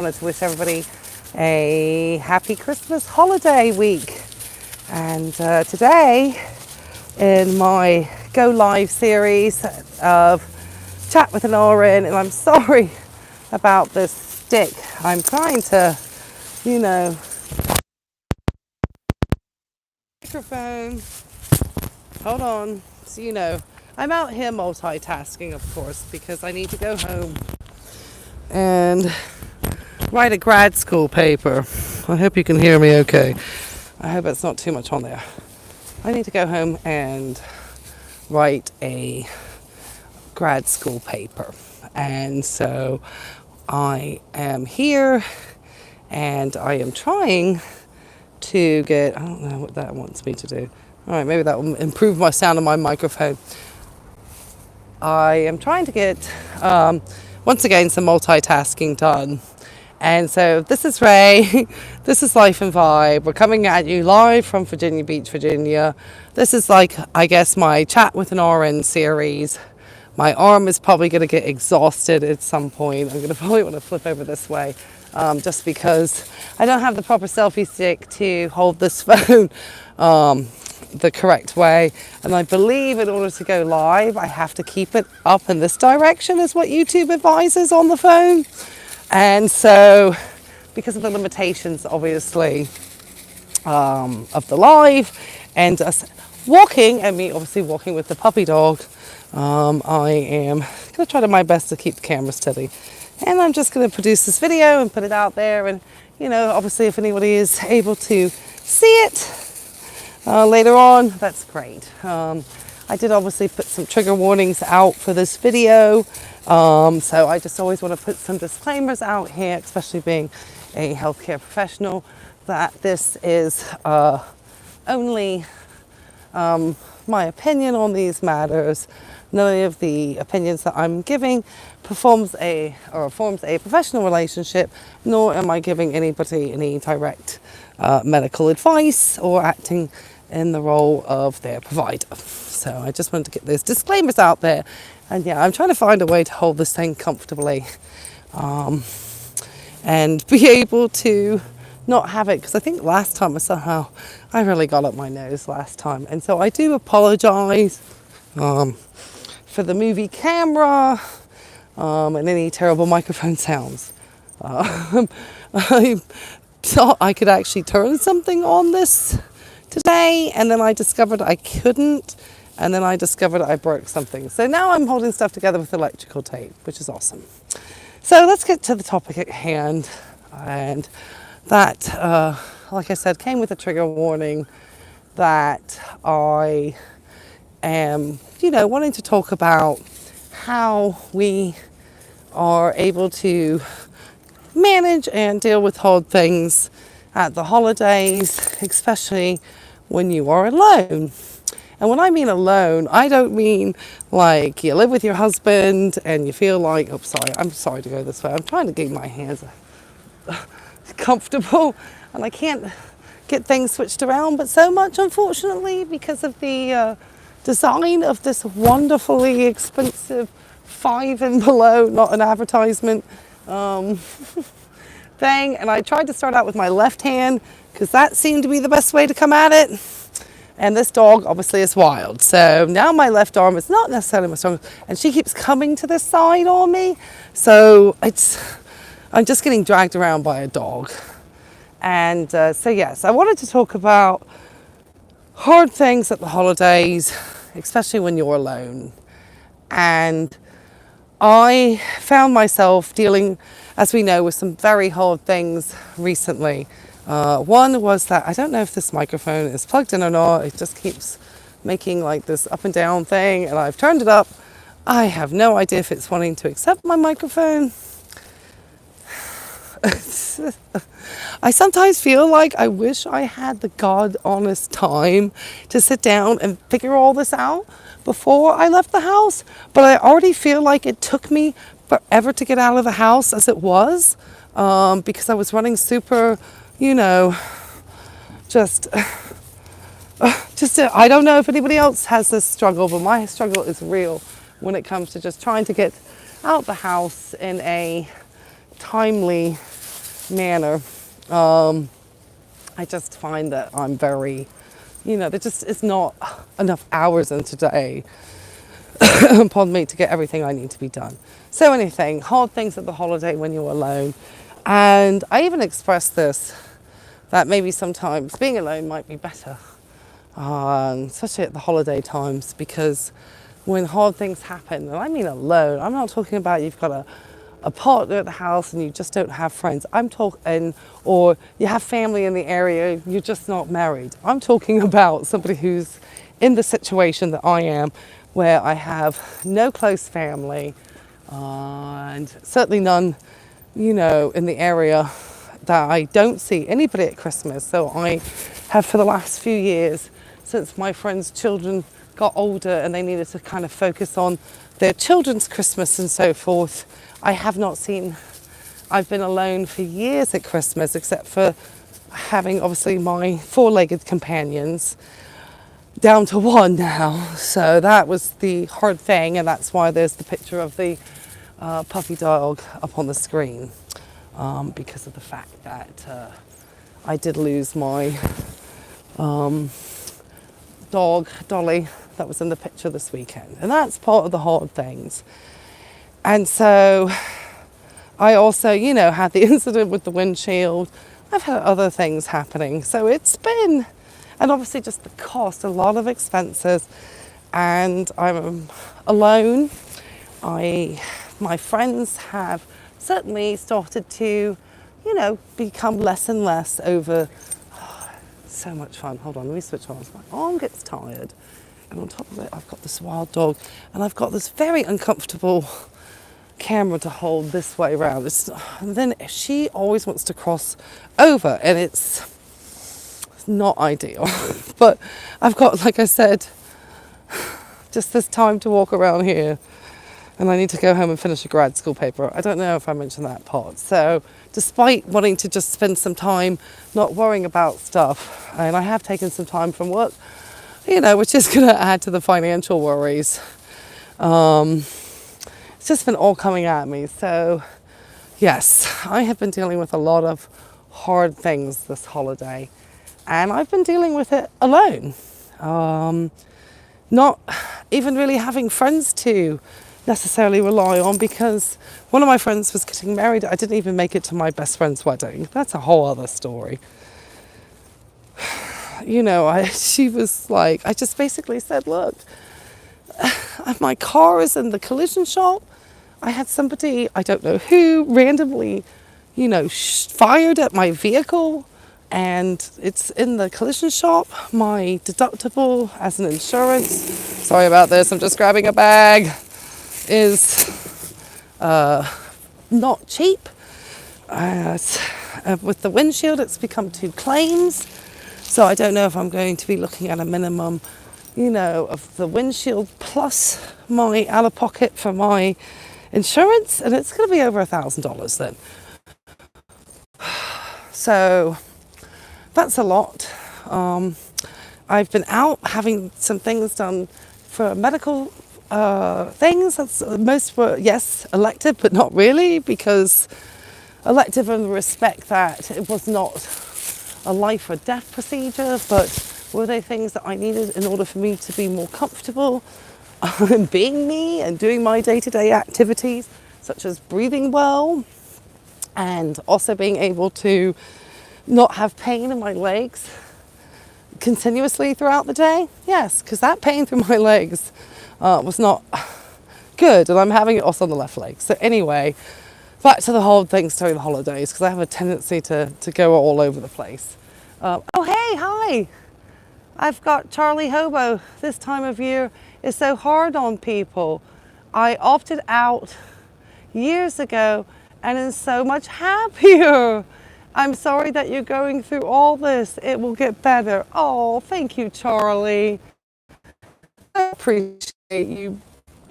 wanted to wish everybody a happy Christmas holiday week. And today, in my Go Live series of Chat with an Oren, and I'm sorry about this stick. I'm trying to, microphone. Hold on. So, I'm out here multitasking, of course, because I need to go home and write a grad school paper. I hope you can hear me okay. I hope it's not too much on there. I need to go home and write a grad school paper. And so I am here and I am trying to get, I don't know what that wants me to do. All right, maybe that will improve my sound on my microphone. I am trying to get, once again, some multitasking done. And so this is Ray, this is Life and Vibe. We're coming at you live from Virginia Beach, Virginia. This is like, I guess, my Chat with an RN series. My arm is probably going to get exhausted at some point. I'm going to probably want to flip over this way just because I don't have the proper selfie stick to hold this phone the correct way. And I believe in order to go live, I have to keep it up in this direction is what YouTube advises on the phone. And so, because of the limitations, obviously, of the live and us walking, and me obviously walking with the puppy dog, I am going to try to my best to keep the camera steady. And I'm just going to produce this video and put it out there. And, obviously if anybody is able to see it later on, that's great. I did obviously put some trigger warnings out for this video. So I just always want to put some disclaimers out here, especially being a healthcare professional, that this is only my opinion on these matters. None of the opinions that I'm giving forms a professional relationship, nor am I giving anybody any direct medical advice or acting in the role of their provider. So I just wanted to get those disclaimers out there. And yeah, I'm trying to find a way to hold this thing comfortably and be able to not have it, because I think last time I really got up my nose last time. And so I do apologize for the movie camera and any terrible microphone sounds. I thought I could actually turn something on this today, and then I discovered I couldn't, and then I discovered I broke something. So now I'm holding stuff together with electrical tape, which is awesome. So let's get to the topic at hand. And that, like I said, came with a trigger warning that I am, wanting to talk about how we are able to manage and deal with hard things at the holidays, especially when you are alone. And when I mean alone, I don't mean like you live with your husband and you feel like, I'm sorry to go this way. I'm trying to get my hands comfortable and I can't get things switched around, but so much, unfortunately, because of the design of this wonderfully expensive 5 and below, not an advertisement, thing. And I tried to start out with my left hand because that seemed to be the best way to come at it. And this dog obviously is wild. So now my left arm is not necessarily my strongest, and she keeps coming to this side on me. So I'm just getting dragged around by a dog. And so yes, I wanted to talk about hard things at the holidays, especially when you're alone. And I found myself dealing, as we know, with some very hard things recently. One was that I don't know if this microphone is plugged in or not. It just keeps making like this up and down thing, and I've turned it up. I have no idea if it's wanting to accept my microphone. I sometimes feel like I wish I had the God honest time to sit down and figure all this out before I left the house, but I already feel like it took me forever to get out of the house as it was, because I was running super, I don't know if anybody else has this struggle, but my struggle is real when it comes to just trying to get out the house in a timely manner. I just find that I'm very, there just is not enough hours in today upon me to get everything I need to be done. So anything, hard things at the holiday when you're alone. And I even expressed this, that maybe sometimes being alone might be better, especially at the holiday times, because when hard things happen, and I mean alone, I'm not talking about you've got a partner at the house and you just don't have friends. I'm talking, or you have family in the area, you're just not married. I'm talking about somebody who's in the situation that I am, where I have no close family, and certainly none, in the area that I don't see anybody at Christmas. So I have, for the last few years, since my friends' children got older and they needed to kind of focus on their children's Christmas and so forth, I've been alone for years at Christmas, except for having obviously my four-legged companions, down to one now. So that was the hard thing, and that's why there's the picture of the puppy dog up on the screen, because of the fact that I did lose my dog, Dolly, that was in the picture this weekend. And that's part of the hard things. And so I also, had the incident with the windshield. I've had other things happening. So it's been, and obviously just the cost, a lot of expenses. And I'm alone. My friends have certainly started to, become less and less over. So much fun. Hold on, let me switch on. My arm gets tired. And on top of it, I've got this wild dog. And I've got this very uncomfortable camera to hold this way around. And then she always wants to cross over, and it's not ideal. But I've got, like I said, just this time to walk around here, and I need to go home and finish a grad school paper. I don't know if I mentioned that part. So despite wanting to just spend some time not worrying about stuff, and I have taken some time from work, which is going to add to the financial worries. It's just been all coming at me. So yes, I have been dealing with a lot of hard things this holiday, and I've been dealing with it alone. Not even really having friends to necessarily rely on, because one of my friends was getting married. I didn't even make it to my best friend's wedding. That's a whole other story. She was like, I just basically said, look, my car is in the collision shop. I had somebody, I don't know who, randomly, fired at my vehicle, and it's in the collision shop. My deductible as an insurance, sorry about this, I'm just grabbing a bag, is not cheap. With the windshield, it's become 2 claims. So I don't know if I'm going to be looking at a minimum, of the windshield plus my out of pocket for my insurance, and it's going to be over $1,000 then. So that's a lot. I've been out having some things done for medical things. Most were, yes, elective, but not really, because elective in the respect that it was not a life or death procedure, but were they things that I needed in order for me to be more comfortable being me and doing my day-to-day activities, such as breathing well, and also being able to not have pain in my legs continuously throughout the day. Yes, because that pain through my legs was not good, and I'm having it also on the left leg. So anyway, back to the whole things during the holidays, because I have a tendency to go all over the place. Oh, hey, hi. I've got Charlie Hobo. This time of year is so hard on people. I opted out years ago and am so much happier. I'm sorry that you're going through all this. It will get better. Oh, thank you, Charlie. I appreciate you.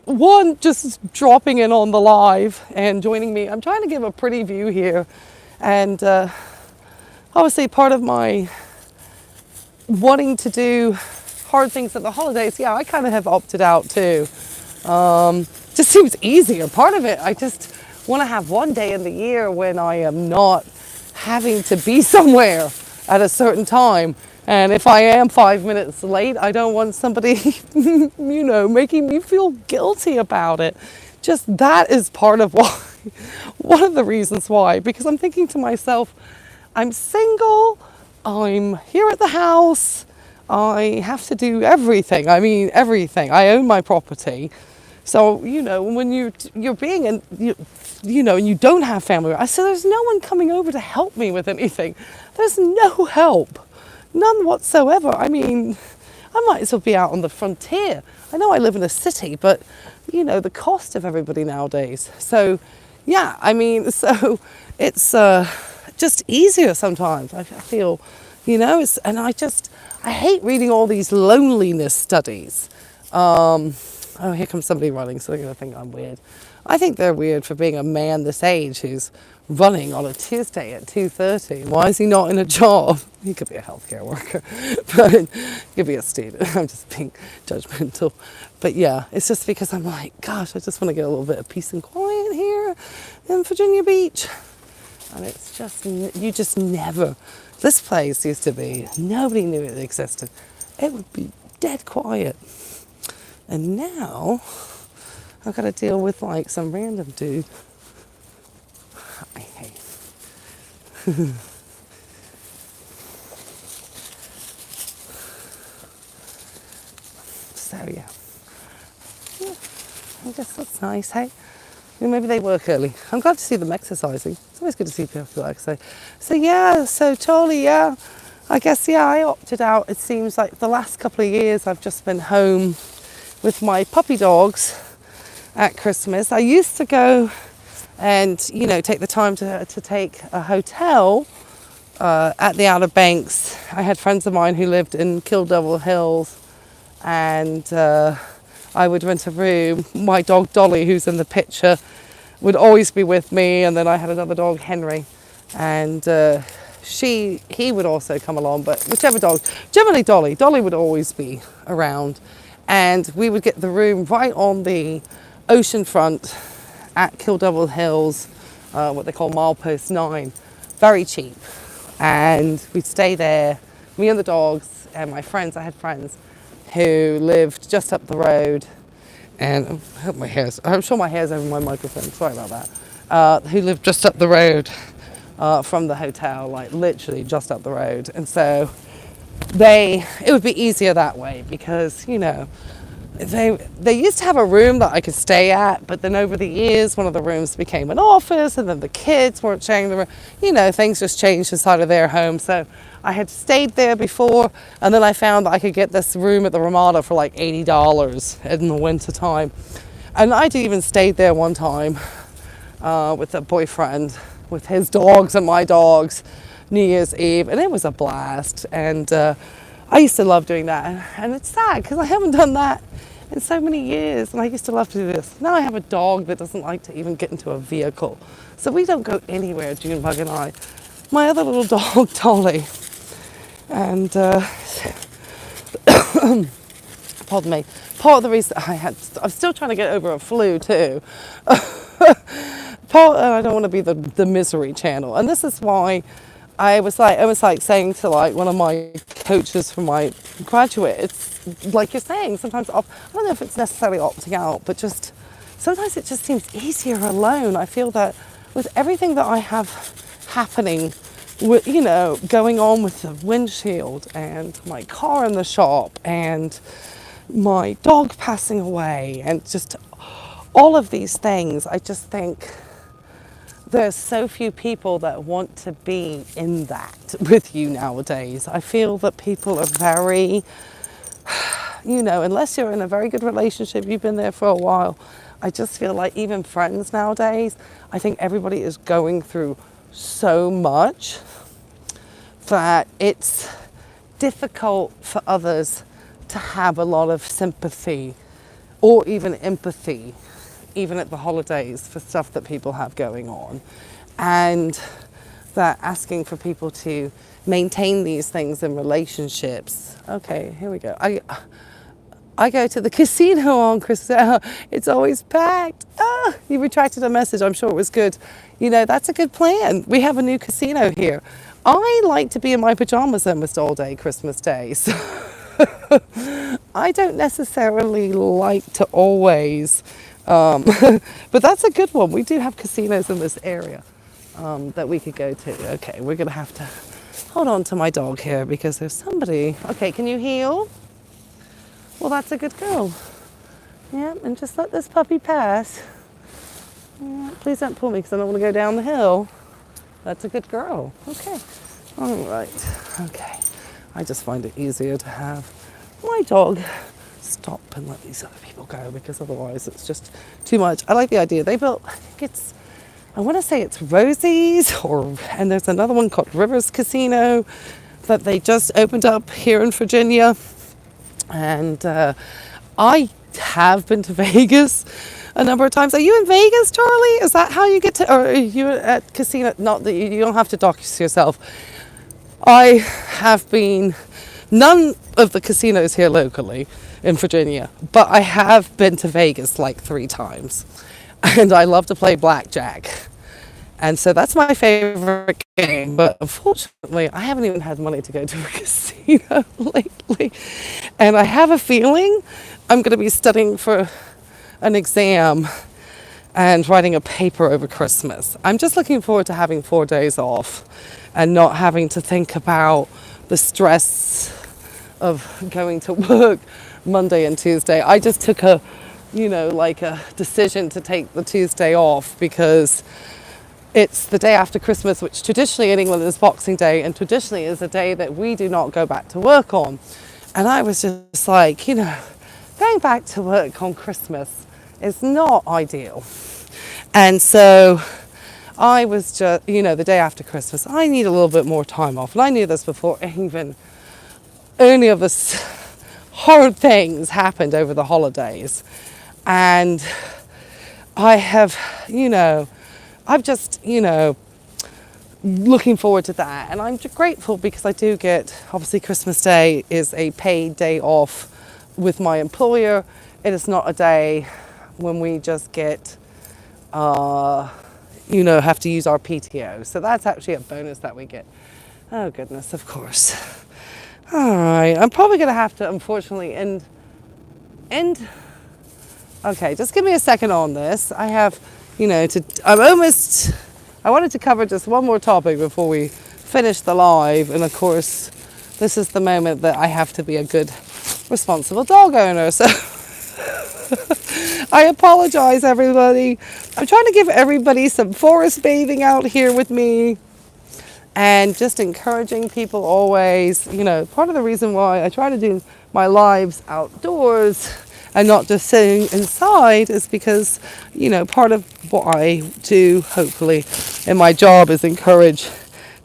One, just dropping in on the live and joining me. I'm trying to give a pretty view here. And obviously part of my wanting to do hard things at the holidays, I kind of have opted out too. Just seems easier. Part of it, I just want to have one day in the year when I am not having to be somewhere at a certain time. And if I am 5 minutes late, I don't want somebody, making me feel guilty about it. Just that is part of why, one of the reasons why, because I'm thinking to myself, I'm single, I'm here at the house, I have to do everything. I mean, everything. I own my property. So, when you're being, and you don't have family, I said, there's no one coming over to help me with anything. There's no help. None whatsoever. I mean, I might as well be out on the frontier. I know I live in a city, but, the cost of everybody nowadays. So, yeah, I mean, so it's just easier sometimes. I feel, and I hate reading all these loneliness studies. Oh, here comes somebody running, so they're going to think I'm weird. I think they're weird for being a man this age who's running on a Tuesday at 2:30. Why is he not in a job? He could be a healthcare worker, but he could be a student. I'm just being judgmental. But yeah, it's just because I'm like, gosh, I just want to get a little bit of peace and quiet here in Virginia Beach. And it's just, you just never, this place used to be, nobody knew it existed. It would be dead quiet. And now, I've got to deal with like some random dude. Hey. So yeah, I guess that's nice, hey? Maybe they work early. I'm glad to see them exercising. It's always good to see people exercise. So Charlie, yeah, I guess, yeah, I opted out. It seems like the last couple of years I've just been home with my puppy dogs at Christmas. I used to go and, take the time to take a hotel at the Outer Banks. I had friends of mine who lived in Kill Devil Hills, and I would rent a room. My dog Dolly, who's in the picture, would always be with me, and then I had another dog, Henry, and he would also come along, but whichever dog, generally Dolly would always be around, and we would get the room right on the ocean front at Kill Devil Hills, what they call Milepost 9, very cheap, and we'd stay there, me and the dogs and my friends. I had friends who lived just up the road, and I hope I'm sure my hair's over my microphone, sorry about that, who lived just up the road from the hotel, like literally just up the road. And so it would be easier that way because, they used to have a room that I could stay at, but then over the years, one of the rooms became an office, and then the kids weren't sharing the room. Things just changed inside of their home. So I had stayed there before, and then I found that I could get this room at the Ramada for like $80 in the winter time. And I even stayed there one time with a boyfriend, with his dogs and my dogs, New Year's Eve, and it was a blast. And I used to love doing that, and it's sad because I haven't done that in so many years, and I used to love to do this. Now I have a dog that doesn't like to even get into a vehicle, so we don't go anywhere, Junebug and I. My other little dog, Dolly, and pardon me, part of the reason I'm still trying to get over a flu too. I don't want to be the misery channel, and this is why I was like saying to like one of my coaches for my graduate, it's like you're saying, sometimes I don't know if it's necessarily opting out, but just sometimes it just seems easier alone. I feel that with everything that I have happening, with, going on with the windshield and my car in the shop and my dog passing away and just all of these things, I just think there's so few people that want to be in that with you nowadays. I feel that people are very, unless you're in a very good relationship, you've been there for a while. I just feel like even friends nowadays, I think everybody is going through so much that it's difficult for others to have a lot of sympathy or even empathy, even at the holidays, for stuff that people have going on, and that asking for people to maintain these things in relationships. Okay, here we go. I go to the casino on Christmas. It's always packed. Ah, you retracted a message. I'm sure it was good. You know, that's a good plan. We have a new casino here. I like to be in my pajamas almost all day Christmas Day. So I don't necessarily like to always, but that's a good one. We do have casinos in this area that we could go to. Okay, we're going to have to hold on to my dog here because there's somebody. Okay, can you heel? Well, that's a good girl. Yeah, and just let this puppy pass. Yeah, please don't pull me because I don't want to go down the hill. That's a good girl. Okay. All right. Okay. I just find it easier to have my dog stop and let these other people go because otherwise it's just too much. I like the idea. They built, I think it's, I want to say it's Rosie's, and there's another one called Rivers Casino that they just opened up here in Virginia. And I have been to Vegas a number of times. Are you in Vegas, Charlie? Is that how you get to, or are you at casino? Not that you don't have to dox yourself. I have been, none of the casinos here locally in Virginia, but I have been to Vegas like 3 times. And I love to play blackjack. And so that's my favorite game. But unfortunately, I haven't even had money to go to a casino lately. And I have a feeling I'm going to be studying for an exam and writing a paper over Christmas. I'm just looking forward to having 4 days off and not having to think about the stress of going to work Monday and Tuesday. I just took a decision to take the Tuesday off because it's the day after Christmas, which traditionally in England is Boxing Day, and traditionally is a day that we do not go back to work on. And I was just like, going back to work on Christmas is not ideal. And so I was just, the day after Christmas, I need a little bit more time off. And I knew this before even any of this horrid things happened over the holidays. And I have, I'm just, looking forward to that. And I'm grateful because I do get, obviously Christmas Day is a paid day off with my employer. It is not a day when we just get, have to use our PTO. So that's actually a bonus that we get. Oh goodness, of course. All right, I'm probably going to have to, unfortunately, end. Okay, just give me a second on this. I have, I wanted to cover just one more topic before we finish the live. And of course, this is the moment that I have to be a good, responsible dog owner. So I apologize, everybody. I'm trying to give everybody some forest bathing out here with me. And just encouraging people always, part of the reason why I try to do my lives outdoors and not just sitting inside is because, part of what I do, hopefully, in my job is encourage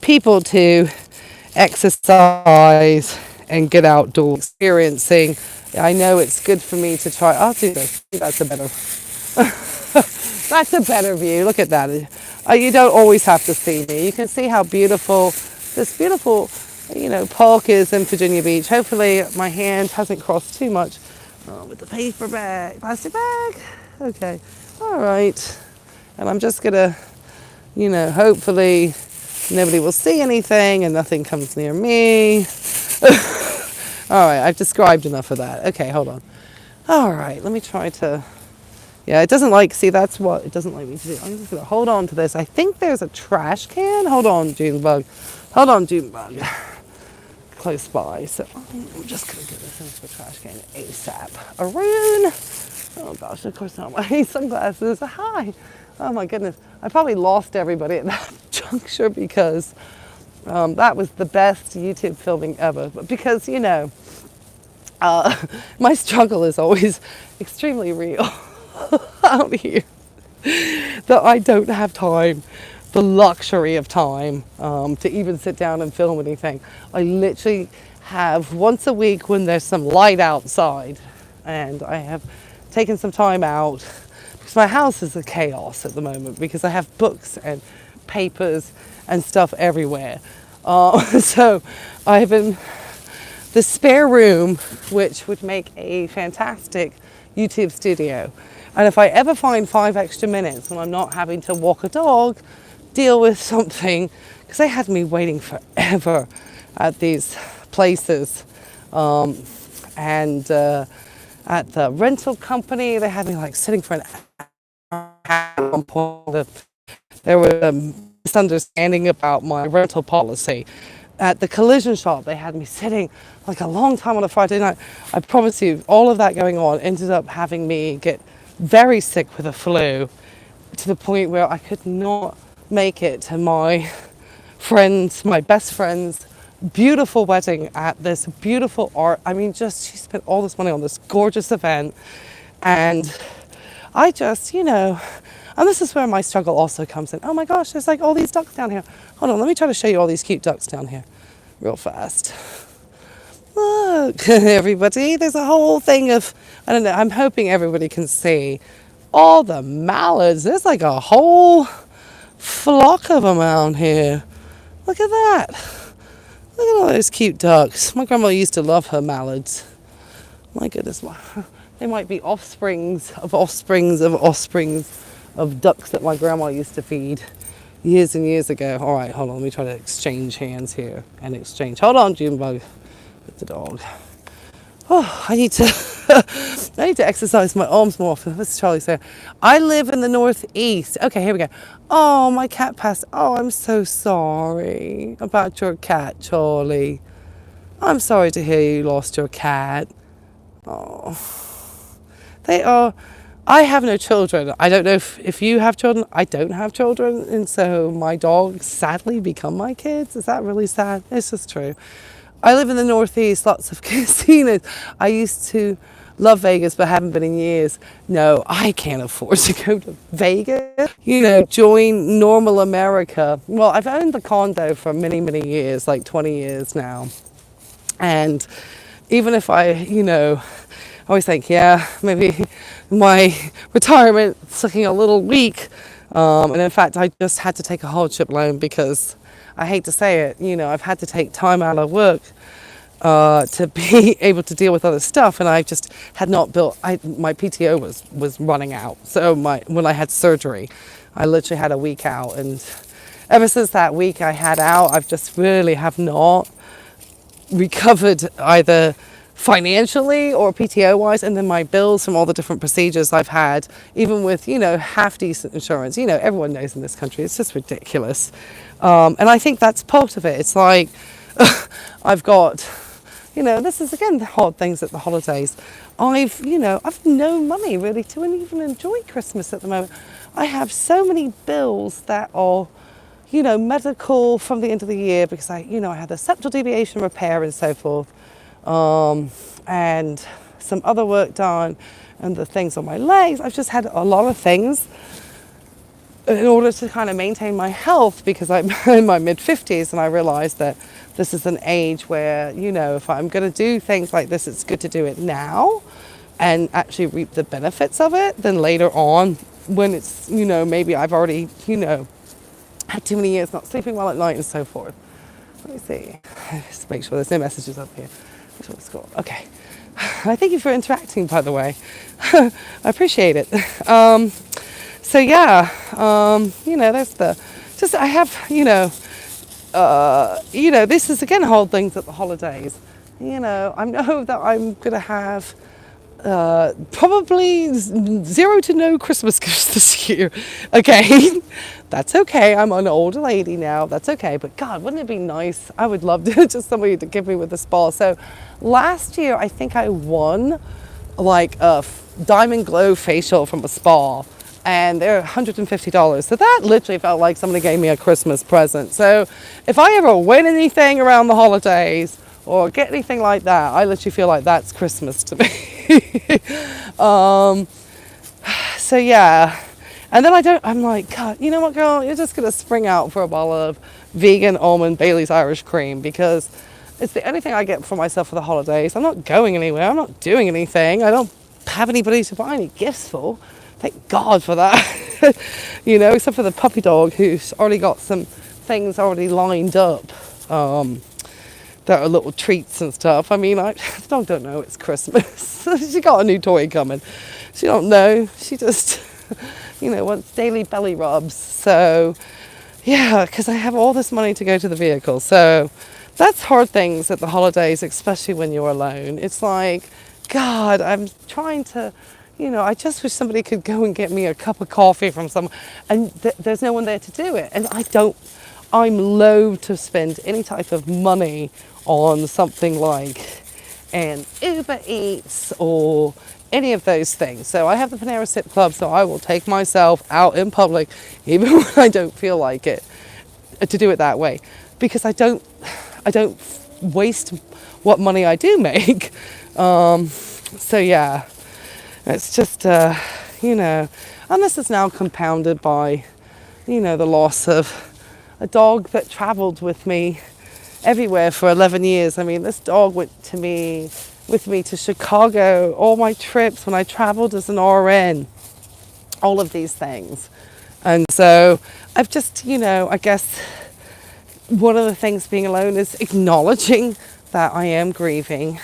people to exercise and get outdoors, experiencing. I know it's good for me to try. I'll do this. That's a better, that's a better view. Look at that. You don't always have to see me. You can see how beautiful this beautiful, park is in Virginia Beach. Hopefully my hand hasn't crossed too much with the paper bag, plastic bag. Okay, all right. And I'm just gonna, hopefully nobody will see anything and nothing comes near me. All right, I've described enough of that. Okay, hold on. All right, let me try to. Yeah, it doesn't that's what it doesn't like me to do. I'm just going to hold on to this. I think there's a trash can. Hold on, Junebug. Hold on, Junebug. Close by. So I'm just going to get this into the trash can ASAP. Arun. Oh, gosh, of course not my sunglasses. Hi. Oh, my goodness. I probably lost everybody at that juncture because that was the best YouTube filming ever. But because, my struggle is always extremely real. Out here that I don't have time, the luxury of time to even sit down and film anything. I literally have once a week when there's some light outside, and I have taken some time out because my house is a chaos at the moment because I have books and papers and stuff everywhere. So I've been the spare room, which would make a fantastic YouTube studio. And if I ever find 5 extra minutes when I'm not having to walk a dog, deal with something, because they had me waiting forever at these places. And at the rental company, they had me like sitting for an hour at one point. There was a misunderstanding about my rental policy. At the collision shop, they had me sitting like a long time on a Friday night. I promise you, all of that going on ended up having me get very sick with a flu, to the point where I could not make it to my friend's, my best friend's beautiful wedding at this beautiful art. I mean, just she spent all this money on this gorgeous event, and I just, and this is where my struggle also comes in. Oh my gosh, there's like all these ducks down here. Hold on, let me try to show you all these cute ducks down here real fast. Look, everybody, there's a whole thing of, I don't know, I'm hoping everybody can see all the mallards. There's like a whole flock of them out here. Look at that. Look at all those cute ducks. My grandma used to love her mallards. My goodness, they might be offsprings of ducks that my grandma used to feed years and years ago. All right, hold on. Let me try to exchange hands here and exchange. Hold on, Junebug, with the dog. Oh, I need to exercise my arms more often. This is Charlie saying, I live in the Northeast. Okay, here we go. Oh, my cat passed. Oh, I'm so sorry about your cat, Charlie. I'm sorry to hear you lost your cat. Oh, I have no children. I don't know if you have children. I don't have children. And so my dogs sadly become my kids. Is that really sad? It's just true. I live in the Northeast, lots of casinos. I used to love Vegas, but haven't been in years. No, I can't afford to go to Vegas. Join normal America. Well, I've owned the condo for many, many years, like 20 years now. And even if I always think, yeah, maybe my retirement's looking a little weak. And in fact, I just had to take a hardship loan because I hate to say it, I've had to take time out of work to be able to deal with other stuff. And I just had not built, my PTO was running out. So when I had surgery, I literally had a week out. And ever since that week I had out, I've just really have not recovered either financially or PTO wise, and then my bills from all the different procedures I've had, even with half decent insurance. Everyone knows in this country it's just ridiculous, and I think that's part of it. It's like I've got this is again the hard things at the holidays. I've no money really to even enjoy Christmas at the moment. I have so many bills that are medical from the end of the year, because I had the septal deviation repair and so forth, and some other work done, and the things on my legs. I've just had a lot of things in order to kind of maintain my health, because I'm in my mid-50s, and I realized that this is an age where, if I'm going to do things like this, it's good to do it now and actually reap the benefits of it than later on when it's, maybe I've already, had too many years not sleeping well at night and so forth. Let me see. Just make sure there's no messages up here. Okay. I thank you for interacting, by the way. I appreciate it. So yeah, that's I have, this is again whole things at the holidays. I know that I'm going to have probably 0 to no Christmas gifts this year. Okay, that's okay. I'm an older lady now. That's okay. But God, wouldn't it be nice? I would love to just somebody to give me with a spa. So last year, I think I won like a Diamond Glow facial from a spa, and they're $150. So that literally felt like somebody gave me a Christmas present. So if I ever win anything around the holidays or get anything like that, I literally feel like that's Christmas to me. So yeah, and then I'm like, God, you know what, girl, you're just gonna spring out for a bottle of vegan almond Bailey's Irish cream, because it's the only thing I get for myself for the holidays. I'm not going anywhere. I'm not doing anything. I don't have anybody to buy any gifts for. Thank God for that. Except for the puppy dog, who's already got some things already lined up. that are little treats and stuff. I mean, the dog don't know it's Christmas. She got a new toy coming. She don't know. She just, wants daily belly rubs. So, yeah, because I have all this money to go to the vehicle. So that's hard things at the holidays, especially when you're alone. It's like, God, I'm trying to, I just wish somebody could go and get me a cup of coffee from someone. And there's no one there to do it. And I'm loath to spend any type of money on something like an Uber Eats or any of those things. So I have the Panera Sip Club, so I will take myself out in public, even when I don't feel like it, to do it that way, because I don't waste what money I do make. So yeah, it's just and this is now compounded by the loss of a dog that traveled with me everywhere for 11 years. I mean, this dog went with me to Chicago, all my trips when I traveled as an RN, all of these things. And so I've just, I guess one of the things being alone is acknowledging that I am grieving,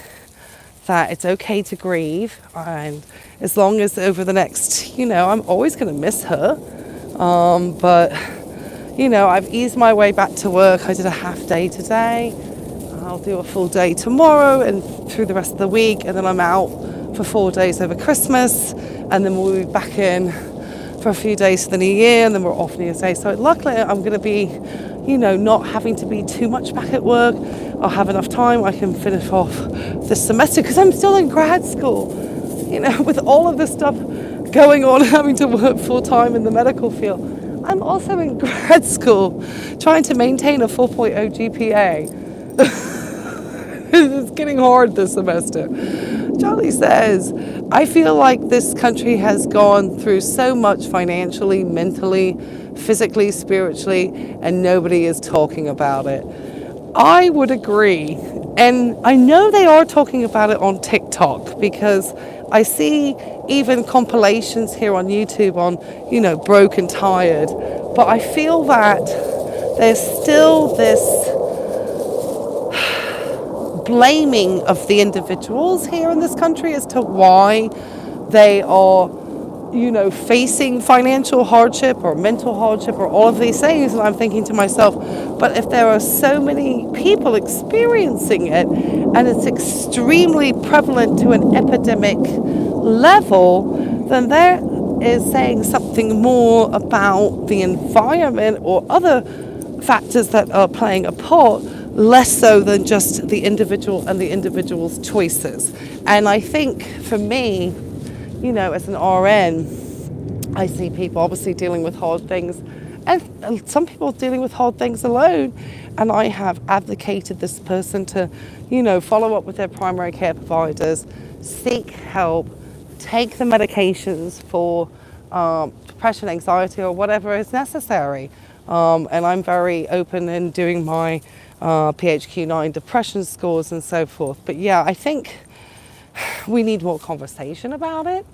that it's okay to grieve. And as long as over the next, I'm always going to miss her. But I've eased my way back to work. I did a half day today. I'll do a full day tomorrow and through the rest of the week. And then I'm out for 4 days over Christmas. And then we'll be back in for a few days for the New Year. And then we're off New Year's Day. So luckily I'm going to be, not having to be too much back at work. I'll have enough time. I can finish off this semester because I'm still in grad school. With all of this stuff going on, having to work full time in the medical field. I'm also in grad school trying to maintain a 4.0 GPA. It's getting hard this semester. Charlie says, I feel like this country has gone through so much financially, mentally, physically, spiritually, and nobody is talking about it. I would agree. And I know they are talking about it on TikTok because I see even compilations here on YouTube on, Broke and Tired. But I feel that there's still this blaming of the individuals here in this country as to why they are, facing financial hardship or mental hardship or all of these things. And I'm thinking to myself, but if there are so many people experiencing it and it's extremely prevalent to an epidemic level, then there is saying something more about the environment or other factors that are playing a part, less so than just the individual and the individual's choices. And I think for me, as an RN, I see people obviously dealing with hard things and some people dealing with hard things alone. And I have advocated this person to, follow up with their primary care providers, seek help, take the medications for depression, anxiety, or whatever is necessary. And I'm very open in doing my PHQ-9 depression scores and so forth. But yeah, I think we need more conversation about it,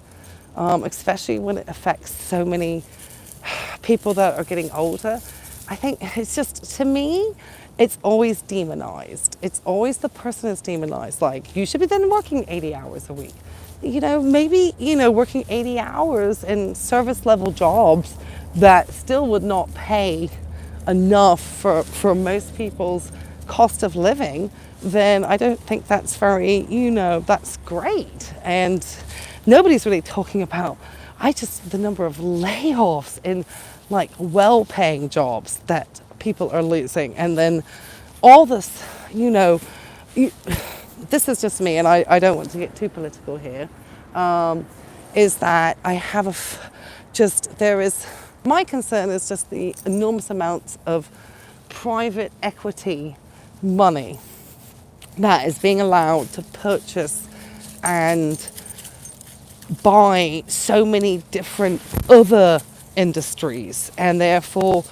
especially when it affects so many people that are getting older. I think it's just, to me, it's always demonized. It's always the person is demonized. Like, you should be then working 80 hours a week. Maybe, working 80 hours in service level jobs that still would not pay enough for most people's cost of living, then I don't think that's very, that's great. And nobody's really talking about, the number of layoffs in like well-paying jobs that people are losing. And then all this, this is just me, and I don't want to get too political here, is that I have my concern is just the enormous amounts of private equity money that is being allowed to purchase and buy so many different other industries and therefore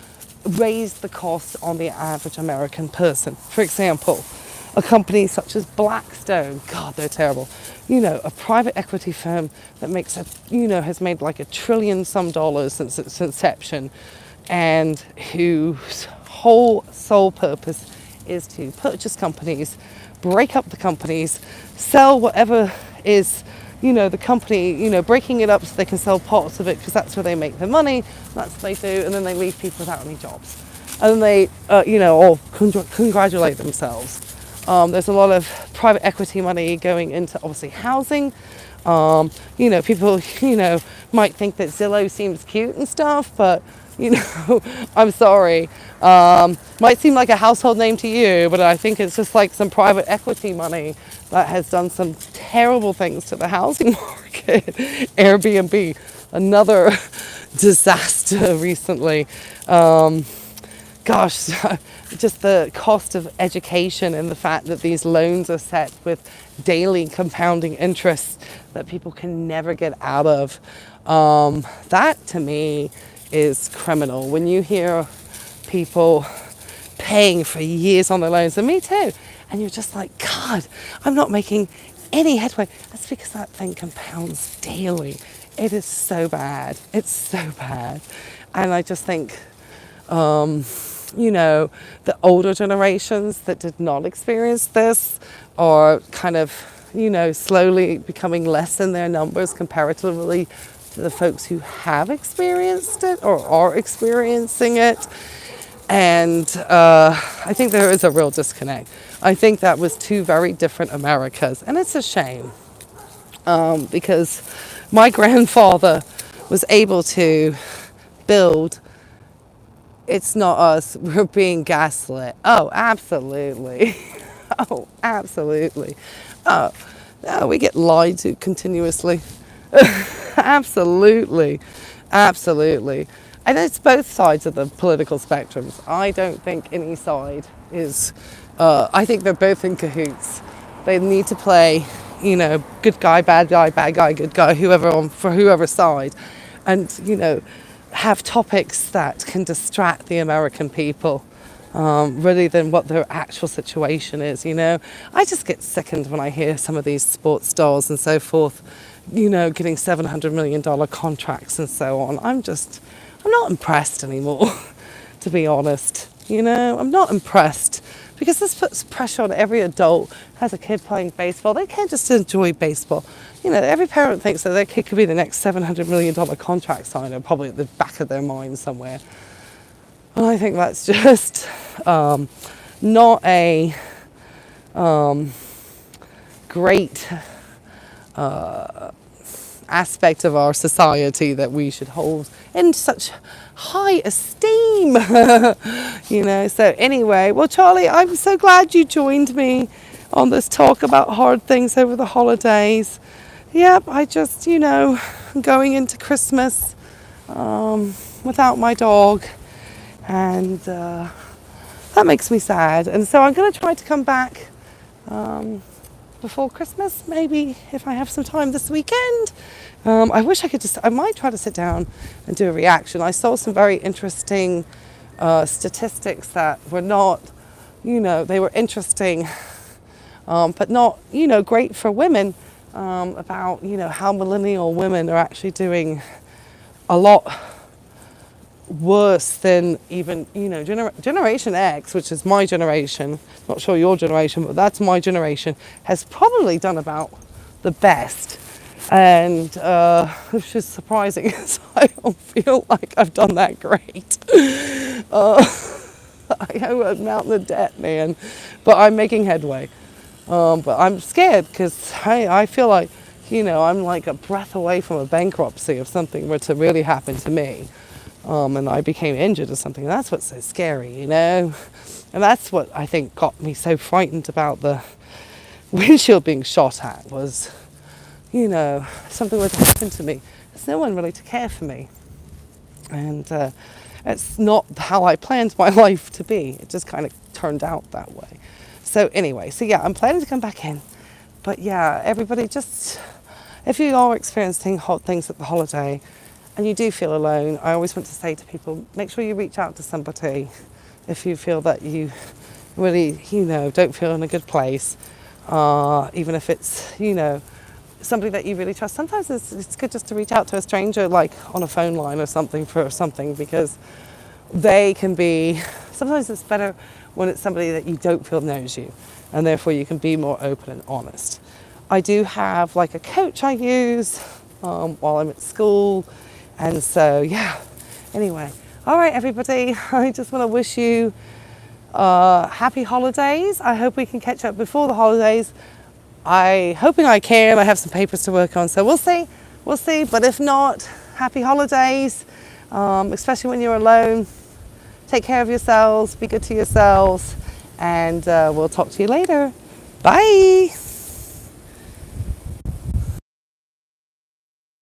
raise the cost on the average American person. For example, a company such as Blackstone, God, they're terrible. A private equity firm that makes has made like $1 trillion some since its inception, and whose whole sole purpose is to purchase companies, break up the companies, sell whatever is, the company, breaking it up so they can sell parts of it because that's where they make their money. That's what they do, and then they leave people without any jobs. And then they, all congratulate themselves. There's a lot of private equity money going into obviously housing. People, might think that Zillow seems cute and stuff, but I'm sorry. Might seem like a household name to you, but I think it's just like some private equity money that has done some terrible things to the housing market. Airbnb, another disaster recently. Gosh, just the cost of education and the fact that these loans are set with daily compounding interest that people can never get out of. That to me is criminal. When you hear people paying for years on their loans, and me too, and you're just like, God, I'm not making any headway. That's because that thing compounds daily. It is so bad. It's so bad. And I just think, the older generations that did not experience this are kind of, slowly becoming less in their numbers comparatively to the folks who have experienced it or are experiencing it. And I think there is a real disconnect. I think that was two very different Americas. And it's a shame because my grandfather was able to build. It's not us, we're being gaslit. Oh, absolutely. Oh, absolutely. Oh, we get lied to continuously. Absolutely. Absolutely. And it's both sides of the political spectrums. I don't think any side is, I think they're both in cahoots. They need to play, good guy, bad guy, good guy, for whoever side. And, have topics that can distract the American people rather than what their actual situation is, I just get sickened when I hear some of these sports stars and so forth, getting $700 million contracts and so on. I'm not impressed anymore, to be honest. I'm not impressed because this puts pressure on every adult who has a kid playing baseball. They can't just enjoy baseball. Every parent thinks that their kid could be the next $700 million contract signer, probably at the back of their mind somewhere. And I think that's just not a great aspect of our society that we should hold in such high esteem. So anyway, well, Charlie, I'm so glad you joined me on this talk about hard things over the holidays. Yep, I just, going into Christmas without my dog, and that makes me sad. And so I'm going to try to come back before Christmas, maybe if I have some time this weekend. I wish I might try to sit down and do a reaction. I saw some very interesting statistics that were not, they were interesting, but not, great for women. About how millennial women are actually doing a lot worse than even Generation X, which is my generation. Not sure your generation, but that's my generation, has probably done about the best, and which is surprising because I don't feel like I've done that great. I owe a mountain of debt, man, but I'm making headway. But I'm scared because I feel like, I'm like a breath away from a bankruptcy if something were to really happen to me. And I became injured or something. That's what's so scary, And that's what I think got me so frightened about the windshield being shot at was, something were to happen to me. There's no one really to care for me. And it's not how I planned my life to be. It just kind of turned out that way. So anyway, I'm planning to come back in. But yeah, everybody just, if you are experiencing hot things at the holiday and you do feel alone, I always want to say to people, make sure you reach out to somebody if you feel that you really, don't feel in a good place. Even if it's, somebody that you really trust. Sometimes it's good just to reach out to a stranger, like on a phone line or something for something, because they can be, sometimes it's better when it's somebody that you don't feel knows you, and therefore you can be more open and honest. I do have like a coach I use while I'm at school, and so yeah. Anyway, all right, everybody, I just want to wish you happy holidays. I hope we can catch up before the holidays. Hoping I can. I have some papers to work on, so we'll see. We'll see. But if not, happy holidays, especially when you're alone. Take care of yourselves. Be good to yourselves, and we'll talk to you later. Bye.